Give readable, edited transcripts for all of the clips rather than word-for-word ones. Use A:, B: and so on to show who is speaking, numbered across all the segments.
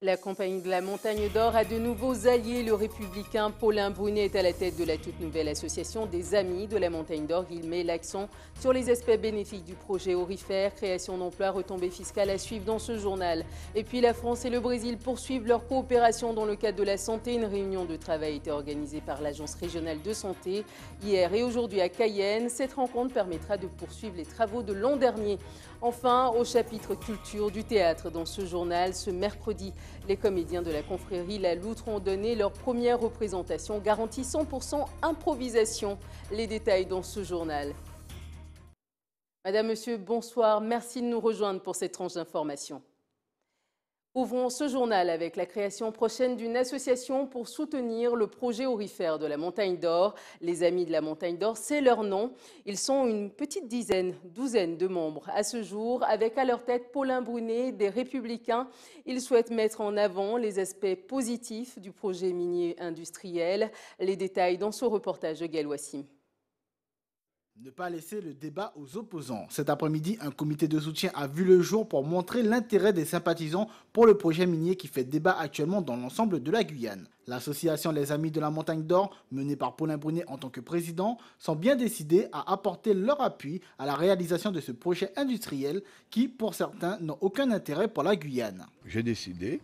A: La Compagnie de la Montagne d'Or a de nouveaux alliés. Le républicain Paulin Brunet est à la tête de la toute nouvelle association des Amis de la Montagne d'Or. Il met l'accent sur les aspects bénéfiques du projet aurifère, création d'emplois, retombées fiscales à suivre dans ce journal. Et puis la France et le Brésil poursuivent leur coopération dans le cadre de la santé. Une réunion de travail a été organisée par l'Agence régionale de santé hier et aujourd'hui à Cayenne. Cette rencontre permettra de poursuivre les travaux de l'an dernier. Enfin, au chapitre culture du théâtre dans ce journal, ce mercredi, les comédiens de la confrérie La Loutre ont donné leur première représentation, garantie 100% improvisation. Les détails dans ce journal. Madame, Monsieur, bonsoir. Merci de nous rejoindre pour cette tranche d'information. Ouvrons ce journal avec la création prochaine d'une association pour soutenir le projet aurifère de la Montagne d'Or. Les Amis de la Montagne d'Or, c'est leur nom. Ils sont une petite douzaine de membres à ce jour, avec à leur tête Paulin Brunet, des Républicains. Ils souhaitent mettre en avant les aspects positifs du projet minier industriel. Les détails dans ce reportage de Gaël Wassim.
B: Ne pas laisser le débat aux opposants. Cet après-midi, un comité de soutien a vu le jour pour montrer l'intérêt des sympathisants pour le projet minier qui fait débat actuellement dans l'ensemble de la Guyane. L'association Les Amis de la Montagne d'Or, menée par Paulin Brunet en tant que président, sont bien décidés à apporter leur appui à la réalisation de ce projet industriel qui, pour certains, n'ont aucun intérêt pour la Guyane.
C: J'ai décidé,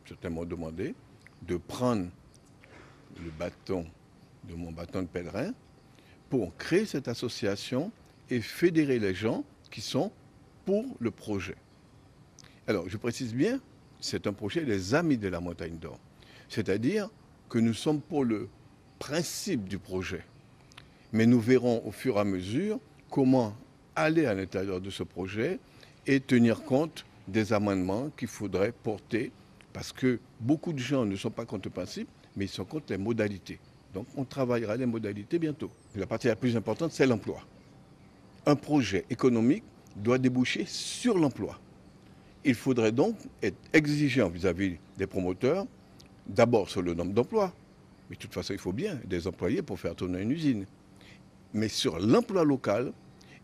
C: certains m'ont demandé, de prendre mon bâton de pèlerin pour créer cette association et fédérer les gens qui sont pour le projet. Alors, je précise bien, c'est un projet des Amis de la Montagne d'Or. C'est-à-dire que nous sommes pour le principe du projet. Mais nous verrons au fur et à mesure comment aller à l'intérieur de ce projet et tenir compte des amendements qu'il faudrait porter, parce que beaucoup de gens ne sont pas contre le principe, mais ils sont contre les modalités. Donc on travaillera les modalités bientôt. La partie la plus importante, c'est l'emploi. Un projet économique doit déboucher sur l'emploi. Il faudrait donc être exigeant vis-à-vis des promoteurs, d'abord sur le nombre d'emplois. Mais de toute façon, il faut bien des employés pour faire tourner une usine. Mais sur l'emploi local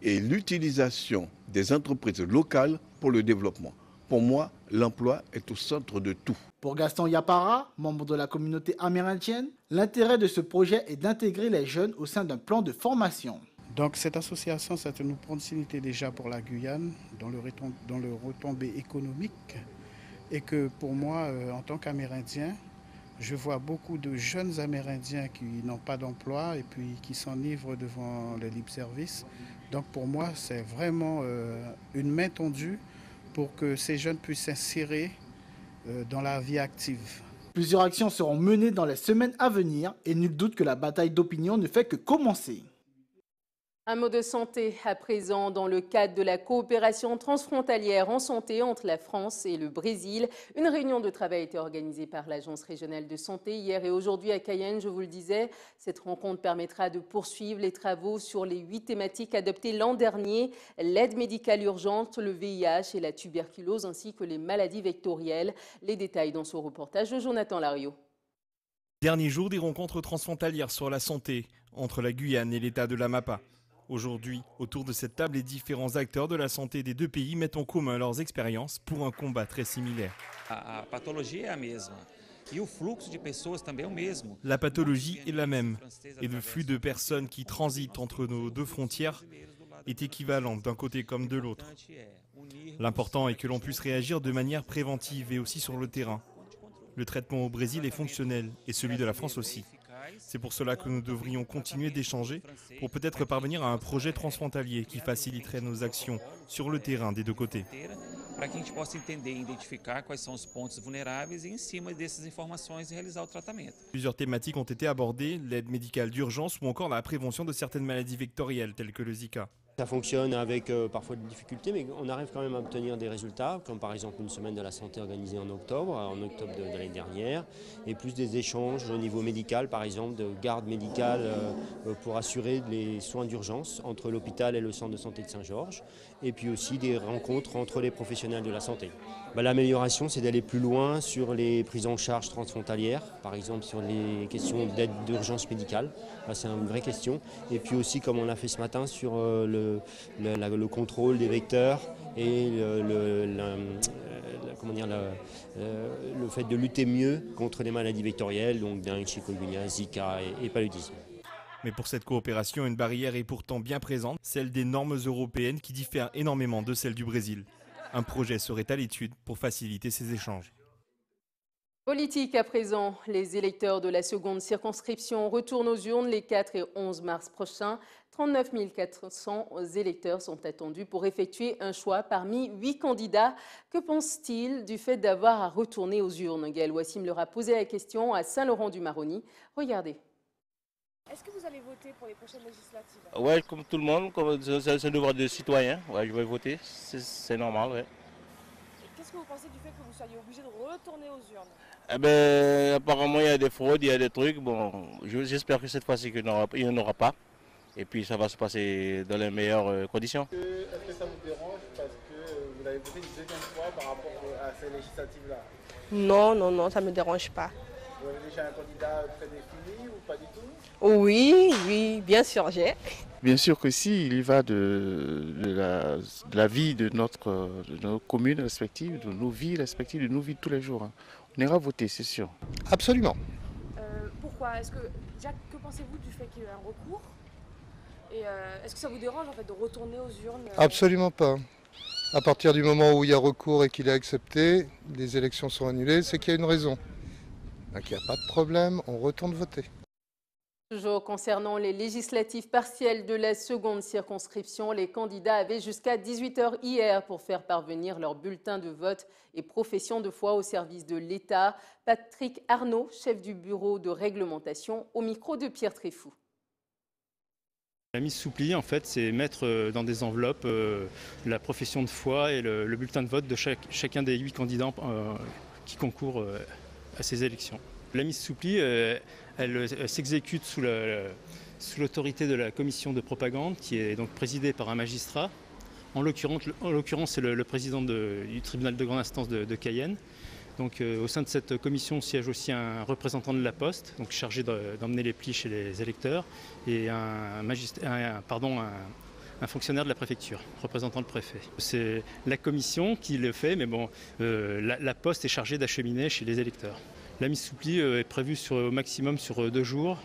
C: et l'utilisation des entreprises locales pour le développement. Pour moi, l'emploi est au centre de tout.
B: Pour Gaston Yapara, membre de la communauté amérindienne, l'intérêt de ce projet est d'intégrer les jeunes au sein d'un plan de formation.
D: Donc cette association, c'est une opportunité déjà pour la Guyane dans le retombée économique. Et que pour moi, en tant qu'Amérindien, je vois beaucoup de jeunes Amérindiens qui n'ont pas d'emploi et puis qui s'enivrent devant les libres-services. Donc pour moi, c'est vraiment une main tendue pour que ces jeunes puissent s'insérer dans la vie active.
B: Plusieurs actions seront menées dans les semaines à venir et nul doute que la bataille d'opinion ne fait que commencer.
A: Un mot de santé à présent dans le cadre de la coopération transfrontalière en santé entre la France et le Brésil. Une réunion de travail a été organisée par l'Agence régionale de santé hier et aujourd'hui à Cayenne, je vous le disais. Cette rencontre permettra de poursuivre les travaux sur les 8 thématiques adoptées l'an dernier. L'aide médicale urgente, le VIH et la tuberculose ainsi que les maladies vectorielles. Les détails dans ce reportage de Jonathan Lariot.
E: Dernier jour des rencontres transfrontalières sur la santé entre la Guyane et l'État de l'Amapá. Aujourd'hui, autour de cette table, les différents acteurs de la santé des deux pays mettent en commun leurs expériences pour un combat très similaire. La pathologie est la même et le flux de personnes qui transitent entre nos deux frontières est équivalent d'un côté comme de l'autre. L'important est que l'on puisse réagir de manière préventive et aussi sur le terrain. Le traitement au Brésil est fonctionnel et celui de la France aussi. C'est pour cela que nous devrions continuer d'échanger pour peut-être parvenir à un projet transfrontalier qui faciliterait nos actions sur le terrain des deux côtés. Plusieurs thématiques ont été abordées, l'aide médicale d'urgence ou encore la prévention de certaines maladies vectorielles telles que le Zika.
F: Ça fonctionne avec parfois des difficultés, mais on arrive quand même à obtenir des résultats, comme par exemple une semaine de la santé organisée en octobre de l'année dernière, et plus des échanges au niveau médical, par exemple de garde médicale pour assurer les soins d'urgence entre l'hôpital et le centre de santé de Saint-Georges, et puis aussi des rencontres entre les professionnels de la santé. L'amélioration, c'est d'aller plus loin sur les prises en charge transfrontalières, par exemple sur les questions d'aide d'urgence médicale. C'est une vraie question. Et puis aussi, comme on l'a fait ce matin, sur le contrôle des vecteurs et le fait de lutter mieux contre les maladies vectorielles, donc dengue, chikungunya, Zika et paludisme.
E: Mais pour cette coopération, une barrière est pourtant bien présente, celle des normes européennes qui diffèrent énormément de celles du Brésil. Un projet serait à l'étude pour faciliter ces échanges.
A: Politique à présent, les électeurs de la seconde circonscription retournent aux urnes les 4 et 11 mars prochains. 39 400 électeurs sont attendus pour effectuer un choix parmi 8 candidats. Que pense-t-il du fait d'avoir à retourner aux urnes? Gaël Wassim leur a posé la question à Saint-Laurent-du-Maroni. Regardez.
G: Est-ce que vous allez voter pour les prochaines législatives?
H: Oui, comme tout le monde, c'est un devoir de citoyen. Ouais, je vais voter, c'est normal. Ouais.
G: Qu'est-ce que vous pensez du fait que vous soyez obligé de retourner aux urnes?
H: Eh ben, apparemment, il y a des fraudes, il y a des trucs. Bon, j'espère que cette fois-ci, il n'y en aura pas. Et puis, ça va se passer dans les meilleures conditions.
B: Est-ce que ça vous dérange parce que vous avez voté une deuxième fois par rapport à ces législatives-là?
G: Non, ça ne me dérange pas.
B: Vous avez déjà un candidat prédéfini ou pas du tout?
G: Oui, bien sûr, j'ai.
D: Bien sûr que si, il y va de la vie de nos communes respectives, de nos vies respectives, de nos vies de tous les jours. On ira voter, c'est sûr.
I: Absolument.
G: Pourquoi? Que pensez-vous du fait qu'il y ait un recours? Et est-ce que ça vous dérange en fait de retourner aux urnes?
I: Absolument pas. À partir du moment où il y a recours et qu'il est accepté, les élections sont annulées, c'est qu'il y a une raison. Donc il n'y a pas de problème, on retourne voter.
A: Toujours concernant les législatives partielles de la seconde circonscription, les candidats avaient jusqu'à 18 h hier pour faire parvenir leur bulletin de vote et profession de foi au service de l'État. Patrick Arnaud, chef du bureau de réglementation, au micro de Pierre Tréfou.
J: La mise sous pli, en fait, c'est mettre dans des enveloppes la profession de foi et le bulletin de vote de chacun des 8 candidats qui concourent à ces élections. La mise sous pli, elle s'exécute sous l'autorité de la commission de propagande, qui est donc présidée par un magistrat. En l'occurrence, c'est le président du tribunal de grande instance de Cayenne. Donc, au sein de cette commission siège aussi un représentant de la Poste, donc chargé d'emmener les plis chez les électeurs, et un fonctionnaire de la préfecture, représentant le préfet. C'est la commission qui le fait, mais bon, la Poste est chargée d'acheminer chez les électeurs. La mise sous pli est prévue au maximum sur 2 jours.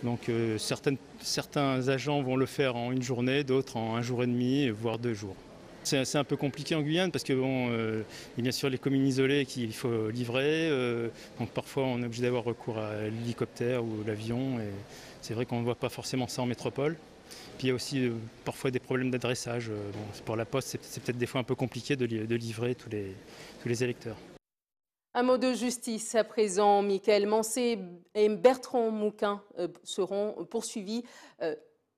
J: Donc certains agents vont le faire en une journée, d'autres en 1 jour et demi, voire 2 jours. C'est un peu compliqué en Guyane parce que bon, il y a bien sûr les communes isolées qu'il faut livrer. Donc parfois on est obligé d'avoir recours à l'hélicoptère ou l'avion. Et c'est vrai qu'on ne voit pas forcément ça en métropole. Puis il y a aussi parfois des problèmes d'adressage. Pour la Poste, c'est peut-être des fois un peu compliqué de livrer tous les électeurs.
A: Un mot de justice à présent. Michael Mancé et Bertrand Mouquin seront poursuivis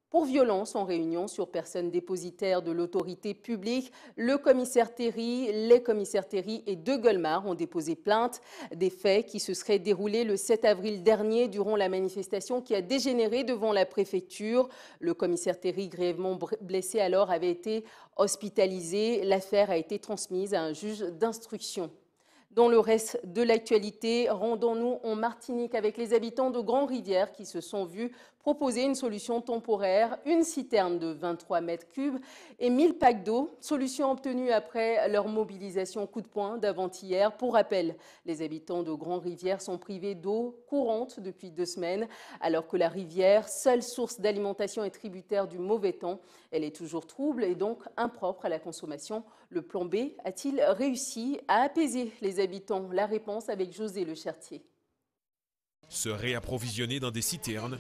A: pour violence en réunion sur personne dépositaire de l'autorité publique. Le commissaire Théry, les commissaires Théry et De Golmar ont déposé plainte. Des faits qui se seraient déroulés le 7 avril dernier durant la manifestation qui a dégénéré devant la préfecture. Le commissaire Théry, grièvement blessé alors, avait été hospitalisé. L'affaire a été transmise à un juge d'instruction. Dans le reste de l'actualité, rendons-nous en Martinique avec les habitants de Grand-Rivière qui se sont vus proposer une solution temporaire, une citerne de 23 mètres cubes et 1000 packs d'eau. Solution obtenue après leur mobilisation coup de poing d'avant-hier. Pour rappel, les habitants de Grand-Rivière sont privés d'eau courante depuis 2 semaines, alors que la rivière, seule source d'alimentation et tributaire du mauvais temps, elle est toujours trouble et donc impropre à la consommation. Le plan B a-t-il réussi à apaiser les habitants? La réponse avec José Le Chertier.
K: Se réapprovisionner dans des citernes,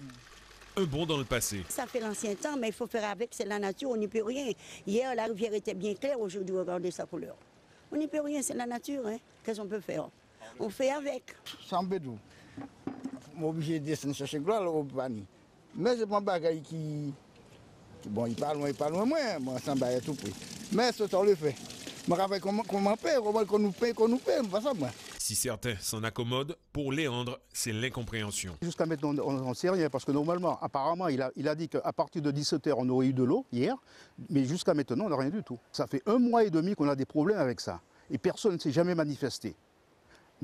K: un bond dans le passé.
L: Ça fait l'ancien temps, mais il faut faire avec, c'est la nature, on n'y peut rien. Hier, la rivière était bien claire, aujourd'hui, regardez sa couleur. On n'y peut rien, c'est la nature, hein. Qu'est-ce qu'on peut faire? On fait avec.
M: C'est un peu doux. Je suis obligé de descendre chercher gloire au panier. Mais c'est pas un bagage qui... Bon, il parle loin, moi, ça va tout prix. Mais ce temps le fait. Je me rappelle comment paye, qu'on nous paye, pas ça, moi.
K: Si certains s'en accommodent, pour Léandre, c'est l'incompréhension.
N: Jusqu'à maintenant, on n'en sait rien, parce que normalement, apparemment, il a dit qu'à partir de 17 h, on aurait eu de l'eau hier, mais jusqu'à maintenant, on n'a rien du tout. Ça fait 1 mois et demi qu'on a des problèmes avec ça, et personne ne s'est jamais manifesté.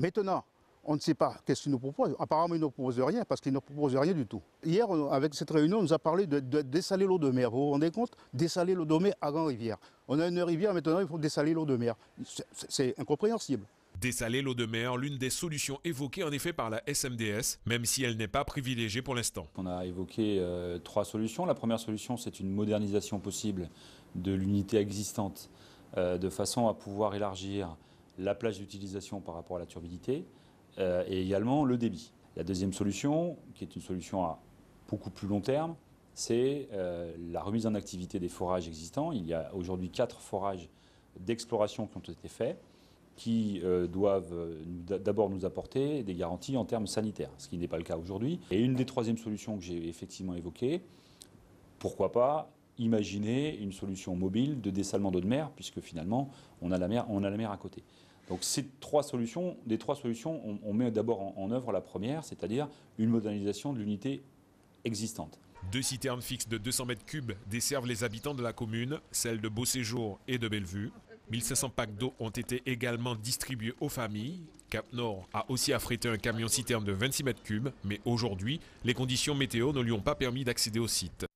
N: Maintenant, On ne sait pas qu'est-ce qu'ils nous proposent. Apparemment, ils ne proposent rien parce qu'ils ne proposent rien du tout. Hier, avec cette réunion, on nous a parlé de dessaler l'eau de mer. Vous vous rendez compte? Dessaler l'eau de mer à Grand-Rivière. On a une rivière, maintenant il faut dessaler l'eau de mer. C'est incompréhensible.
K: Dessaler l'eau de mer, l'une des solutions évoquées en effet par la SMDS, même si elle n'est pas privilégiée pour l'instant.
O: On a évoqué 3 solutions. La première solution, c'est une modernisation possible de l'unité existante de façon à pouvoir élargir la plage d'utilisation par rapport à la turbidité et également le débit. La deuxième solution, qui est une solution à beaucoup plus long terme, c'est la remise en activité des forages existants. Il y a aujourd'hui 4 forages d'exploration qui ont été faits, qui doivent d'abord nous apporter des garanties en termes sanitaires, ce qui n'est pas le cas aujourd'hui. Et une des troisièmes solutions que j'ai effectivement évoquées, pourquoi pas imaginer une solution mobile de dessalement d'eau de mer, puisque finalement on a la mer à côté. Donc ces 3 solutions, on met d'abord en œuvre la première, c'est-à-dire une modernisation de l'unité existante.
K: 2 citernes fixes de 200 mètres cubes desservent les habitants de la commune, celles de Beauséjour et de Bellevue. 1500 packs d'eau ont été également distribués aux familles. Cap-Nord a aussi affrété un camion-citerne de 26 mètres cubes, mais aujourd'hui, les conditions météo ne lui ont pas permis d'accéder au site.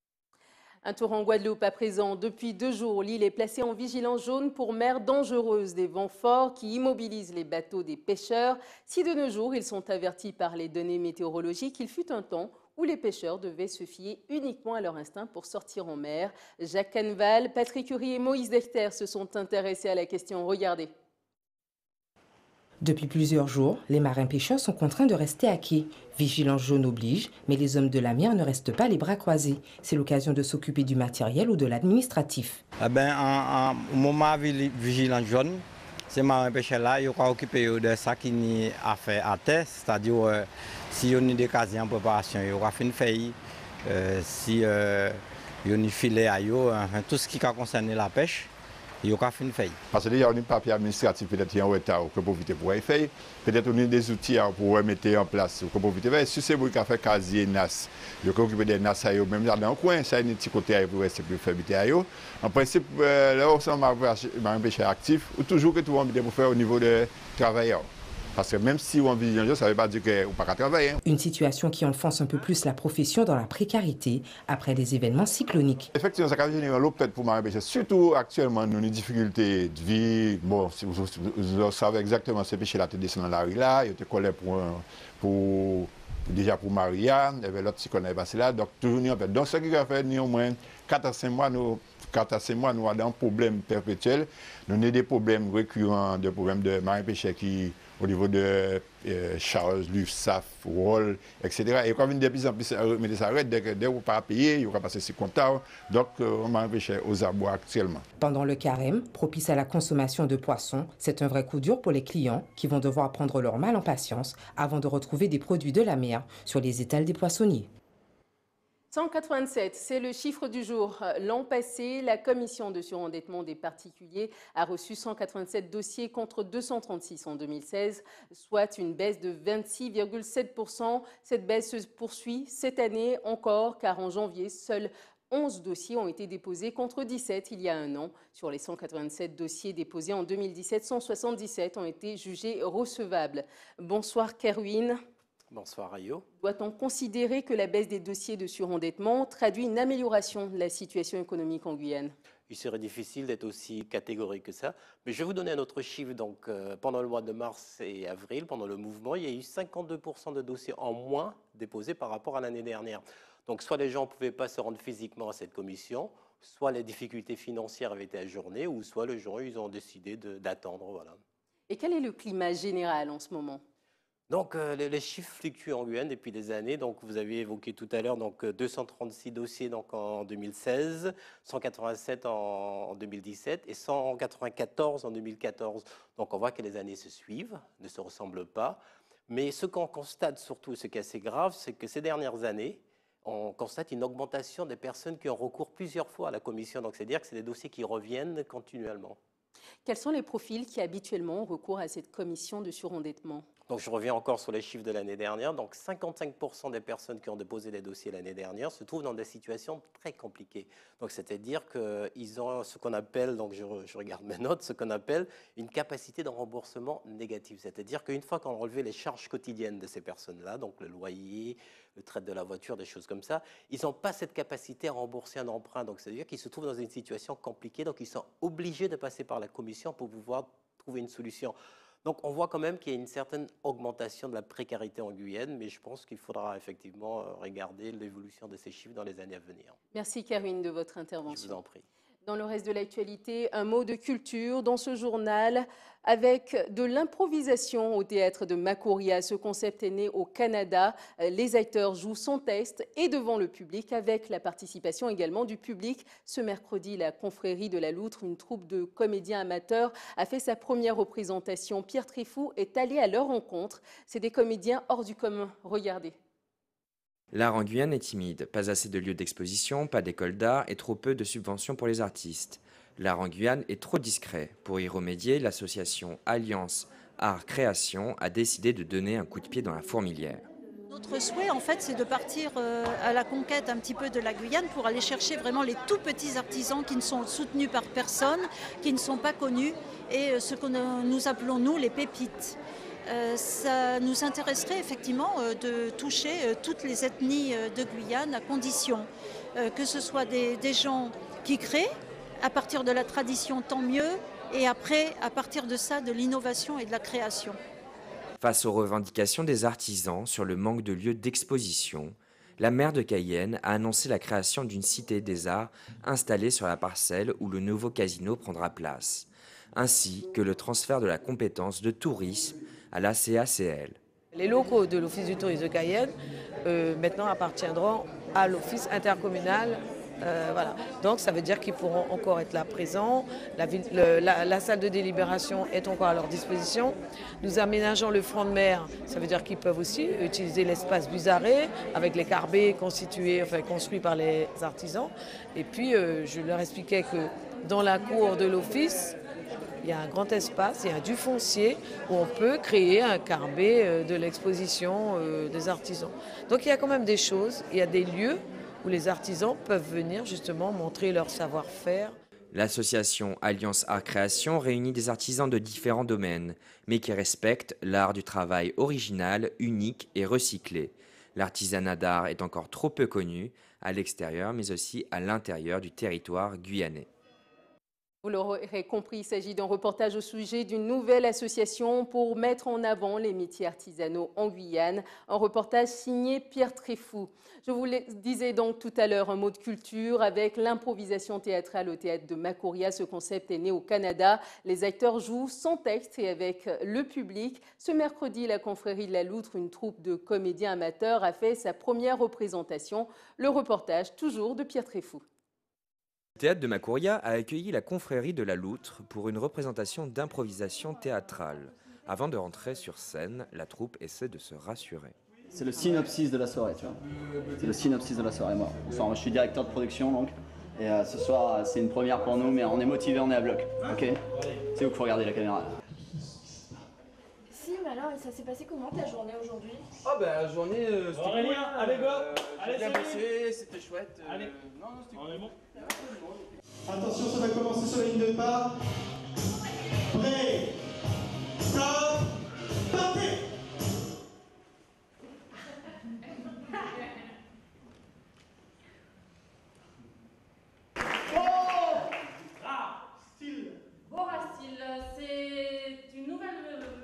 A: Un tour en Guadeloupe à présent. Depuis 2 jours, l'île est placée en vigilance jaune pour mer dangereuse. Des vents forts qui immobilisent les bateaux des pêcheurs. Si de nos jours, ils sont avertis par les données météorologiques, il fut un temps où les pêcheurs devaient se fier uniquement à leur instinct pour sortir en mer. Jacques Canneval, Patrick Curie et Moïse Dechter se sont intéressés à la question. Regardez.
P: Depuis plusieurs jours, les marins-pêcheurs sont contraints de rester à quai. Vigilance jaune oblige, mais les hommes de la mer ne restent pas les bras croisés. C'est l'occasion de s'occuper du matériel ou de l'administratif.
Q: Au moment de vigilance jaune, ces marins-pêcheurs-là, ils sont occupés de ça qui est à faire à terre, c'est-à-dire si on a des casiers en préparation, il y aura fait une feuille, si on a des filets à eau, tout ce qui concerne la pêche. Il y a fait une feuille.
R: Parce qu'il y a un papier administratif peut-être en retard pour profiter pour y faire. Peut-être on a des outils pour mettre en place pour profiter. Si c'est vous qui avez fait casier NAS, il faut occuper des NAS même dans le coin, ça a un petit côté pour rester plus faible. En principe, là où on a un pêcheur actif, ou toujours que tout le monde pour faire au niveau des travailleurs. Parce que même si on vit un jour, ça ne veut pas dire qu'on ne peut pas travailler.
P: Une situation qui enfonce un peu plus la profession dans la précarité après des événements cycloniques.
R: Effectivement, ça a généré l'eau peut-être pour marins-pêcheurs. Surtout actuellement, nous avons des difficultés de vie. Bon, si vous savez exactement, ces pêcheurs-là te descendent dans la rue là, ils te collaient déjà pour Maria, il y avait l'autre qui connaît passé là. Donc, toujours en fait. Donc, ce qui a fait néanmoins 4 à 5 mois, nous avons un problème perpétuel. Nous avons des problèmes récurrents, des problèmes de marins-pêcheurs qui, au niveau de charges, l'UFSAF, rôle, etc. Et quand on de plus en plus mettre ça arrête, dès que vous ne pas payer, il va passer sur comptable. Donc, on m'a empêché aux abois actuellement.
P: Pendant le carême, propice à la consommation de poissons, c'est un vrai coup dur pour les clients qui vont devoir prendre leur mal en patience avant de retrouver des produits de la mer sur les étals des poissonniers.
A: 187, c'est le chiffre du jour. L'an passé, la commission de surendettement des particuliers a reçu 187 dossiers contre 236 en 2016, soit une baisse de 26,7%. Cette baisse se poursuit cette année encore, car en janvier, seuls 11 dossiers ont été déposés contre 17 il y a un an. Sur les 187 dossiers déposés en 2017, 177 ont été jugés recevables. Bonsoir Kerwin.
S: Bonsoir Ayo.
A: Doit-on considérer que la baisse des dossiers de surendettement traduit une amélioration de la situation économique en Guyane?
S: Il serait difficile d'être aussi catégorique que ça. Mais je vais vous donner un autre chiffre. Donc, pendant le mois de mars et avril, pendant le mouvement, il y a eu 52% de dossiers en moins déposés par rapport à l'année dernière. Donc, soit les gens ne pouvaient pas se rendre physiquement à cette commission, soit les difficultés financières avaient été ajournées, ou soit les gens ils ont décidé d'attendre. Voilà.
A: Et quel est le climat général en ce moment?
S: Donc, les chiffres fluctuent en Guyane depuis des années. Donc, vous avez évoqué tout à l'heure 236 dossiers donc, en 2016, 187 en 2017 et 194 en 2014. Donc, on voit que les années se suivent, ne se ressemblent pas. Mais ce qu'on constate surtout, ce qui est assez grave, c'est que ces dernières années, on constate une augmentation des personnes qui ont recours plusieurs fois à la commission. Donc, c'est-à-dire que c'est des dossiers qui reviennent continuellement.
A: Quels sont les profils qui habituellement ont recours à cette commission de surendettement?
S: Donc je reviens encore sur les chiffres de l'année dernière. Donc 55% des personnes qui ont déposé des dossiers l'année dernière se trouvent dans des situations très compliquées. Donc c'est-à-dire qu'ils ont ce qu'on appelle, donc je regarde mes notes, ce qu'on appelle une capacité de remboursement négative. C'est-à-dire qu'une fois qu'on a relevé les charges quotidiennes de ces personnes-là, donc le loyer, le trait de la voiture, des choses comme ça, ils n'ont pas cette capacité à rembourser un emprunt. Donc c'est-à-dire qu'ils se trouvent dans une situation compliquée. Donc ils sont obligés de passer par la commission pour pouvoir trouver une solution. Donc on voit quand même qu'il y a une certaine augmentation de la précarité en Guyane, mais je pense qu'il faudra effectivement regarder l'évolution de ces chiffres dans les années à venir.
A: Merci Karine de votre intervention.
S: Je vous en prie.
A: Dans le reste de l'actualité, un mot de culture dans ce journal avec de l'improvisation au théâtre de Macoria. Ce concept est né au Canada. Les acteurs jouent son texte et devant le public avec la participation également du public. Ce mercredi, la confrérie de la Loutre, une troupe de comédiens amateurs, a fait sa première représentation. Pierre Tréfou est allé à leur rencontre. C'est des comédiens hors du commun. Regardez.
T: L'art en Guyane est timide, pas assez de lieux d'exposition, pas d'école d'art et trop peu de subventions pour les artistes. L'art en Guyane est trop discret. Pour y remédier, l'association Alliance Art Création a décidé de donner un coup de pied dans la fourmilière.
U: Notre souhait, en fait, c'est de partir à la conquête un petit peu de la Guyane pour aller chercher vraiment les tout petits artisans qui ne sont soutenus par personne, qui ne sont pas connus, et ce que nous appelons, nous, les pépites. Ça nous intéresserait effectivement de toucher toutes les ethnies de Guyane à condition que ce soit des gens qui créent, à partir de la tradition tant mieux, et après à partir de ça de l'innovation et de la création.
T: Face aux revendications des artisans sur le manque de lieux d'exposition, la maire de Cayenne a annoncé la création d'une cité des arts installée sur la parcelle où le nouveau casino prendra place, ainsi que le transfert de la compétence de tourisme à la CACL.
V: Les locaux de l'Office du tourisme de Cayenne maintenant appartiendront à l'Office intercommunal. Voilà. Donc ça veut dire qu'ils pourront encore être là présents. La salle de délibération est encore à leur disposition. Nous aménageons le front de mer, ça veut dire qu'ils peuvent aussi utiliser l'espace Busaré avec les carbets construits par les artisans. Et puis je leur expliquais que dans la cour de l'office, il y a un grand espace, il y a du foncier où on peut créer un carbet de l'exposition des artisans. Donc il y a quand même des choses, il y a des lieux où les artisans peuvent venir justement montrer leur savoir-faire.
T: L'association Alliance Art Création réunit des artisans de différents domaines, mais qui respectent l'art du travail original, unique et recyclé. L'artisanat d'art est encore trop peu connu à l'extérieur, mais aussi à l'intérieur du territoire guyanais.
A: Vous l'aurez compris, il s'agit d'un reportage au sujet d'une nouvelle association pour mettre en avant les métiers artisanaux en Guyane. Un reportage signé Pierre Tréfou. Je vous le disais donc tout à l'heure, un mot de culture avec l'improvisation théâtrale au théâtre de Macoria. Ce concept est né au Canada. Les acteurs jouent sans texte et avec le public. Ce mercredi, la confrérie de la Loutre, une troupe de comédiens amateurs, a fait sa première représentation. Le reportage toujours de Pierre Tréfou.
T: Le théâtre de Macoria a accueilli la confrérie de la Loutre pour une représentation d'improvisation théâtrale. Avant de rentrer sur scène, la troupe essaie de se rassurer.
W: C'est le synopsis de la soirée, tu vois. C'est le synopsis de la soirée, moi. Enfin, je suis directeur de production, donc. Et ce soir, c'est une première pour nous, mais on est motivés, on est à bloc. Ok ? C'est où qu'il faut regarder la caméra.
G: Si, mais alors, ça s'est passé comment ta journée aujourd'hui?
X: Oh bah la journée, c'était cool.
W: Aurélien, allez go.
X: J'ai bien bossé, c'était chouette.
W: Allez.
X: Non, c'était cool. Bon.
Y: Attention, ça va commencer sur la ligne de départ. Prêt, stop, partez.
Z: Borastyle, c'est une nouvelle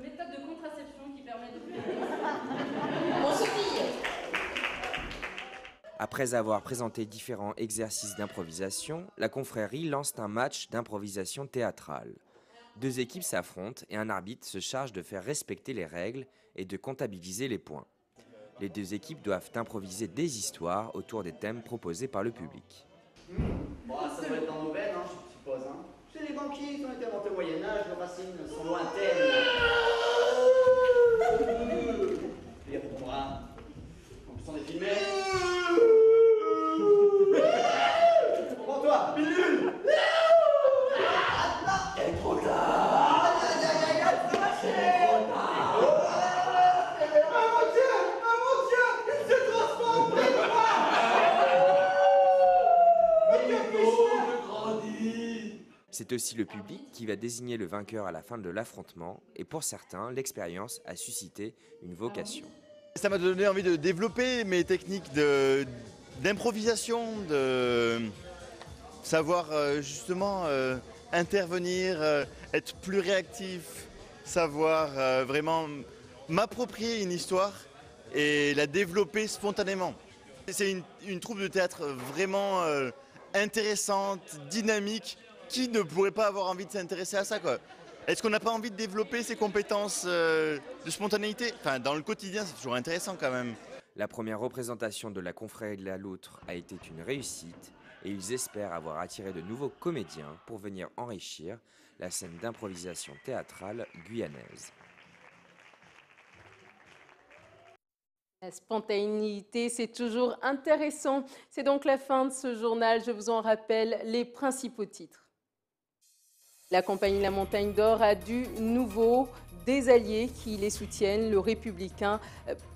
Z: méthode de contraception qui permet de... On se pille.
T: Après avoir présenté différents exercices d'improvisation, la confrérie lance un match d'improvisation théâtrale. Deux équipes s'affrontent et un arbitre se charge de faire respecter les règles et de comptabiliser les points. Les deux équipes doivent improviser des histoires autour des thèmes proposés par le public.
W: Bon, ça doit être dans nos veines, hein, je suppose. Hein. C'est les banquiers qui ont été inventés au Moyen-Âge, leurs racines sont lointaines. Les roumains, en plus on est filmés. Prends-toi, pilule. Elle est trop tard.
T: C'est aussi le public qui va désigner le vainqueur à la fin de l'affrontement et pour certains, l'expérience a suscité une vocation.
B: Ça m'a donné envie de développer mes techniques d'improvisation, de savoir justement intervenir, être plus réactif, savoir vraiment m'approprier une histoire et la développer spontanément. C'est une troupe de théâtre vraiment intéressante, dynamique. Qui ne pourrait pas avoir envie de s'intéresser à ça, quoi? Est-ce qu'on n'a pas envie de développer ces compétences de spontanéité? Enfin, dans le quotidien, c'est toujours intéressant quand même.
T: La première représentation de la confrérie de la Loutre a été une réussite et ils espèrent avoir attiré de nouveaux comédiens pour venir enrichir la scène d'improvisation théâtrale guyanaise.
A: La spontanéité, c'est toujours intéressant. C'est donc la fin de ce journal. Je vous en rappelle les principaux titres. La compagnie La Montagne d'Or a du nouveau, des alliés qui les soutiennent. Le républicain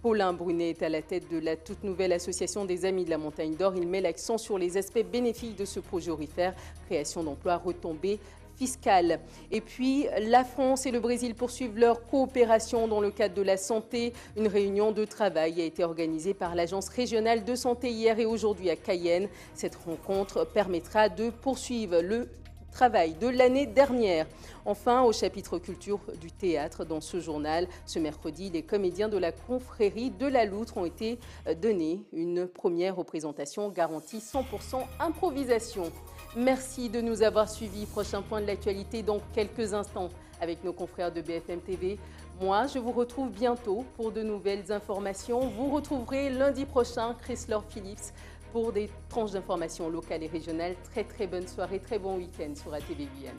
A: Paulin Brunet est à la tête de la toute nouvelle association des Amis de la Montagne d'Or. Il met l'accent sur les aspects bénéfiques de ce projet aurifère, création d'emplois, retombées fiscales. Et puis, la France et le Brésil poursuivent leur coopération dans le cadre de la santé. Une réunion de travail a été organisée par l'Agence régionale de santé hier et aujourd'hui à Cayenne. Cette rencontre permettra de poursuivre le travail de l'année dernière. Enfin, au chapitre culture du théâtre, dans ce journal, ce mercredi, les comédiens de la confrérie de la Loutre ont été donnés une première représentation garantie 100% improvisation. Merci de nous avoir suivis. Prochain point de l'actualité dans quelques instants avec nos confrères de BFM TV. Moi, je vous retrouve bientôt pour de nouvelles informations. Vous retrouverez lundi prochain Chrysler Phillips pour des tranches d'informations locales et régionales. Très bonne soirée, très bon week-end sur ATV Guyane.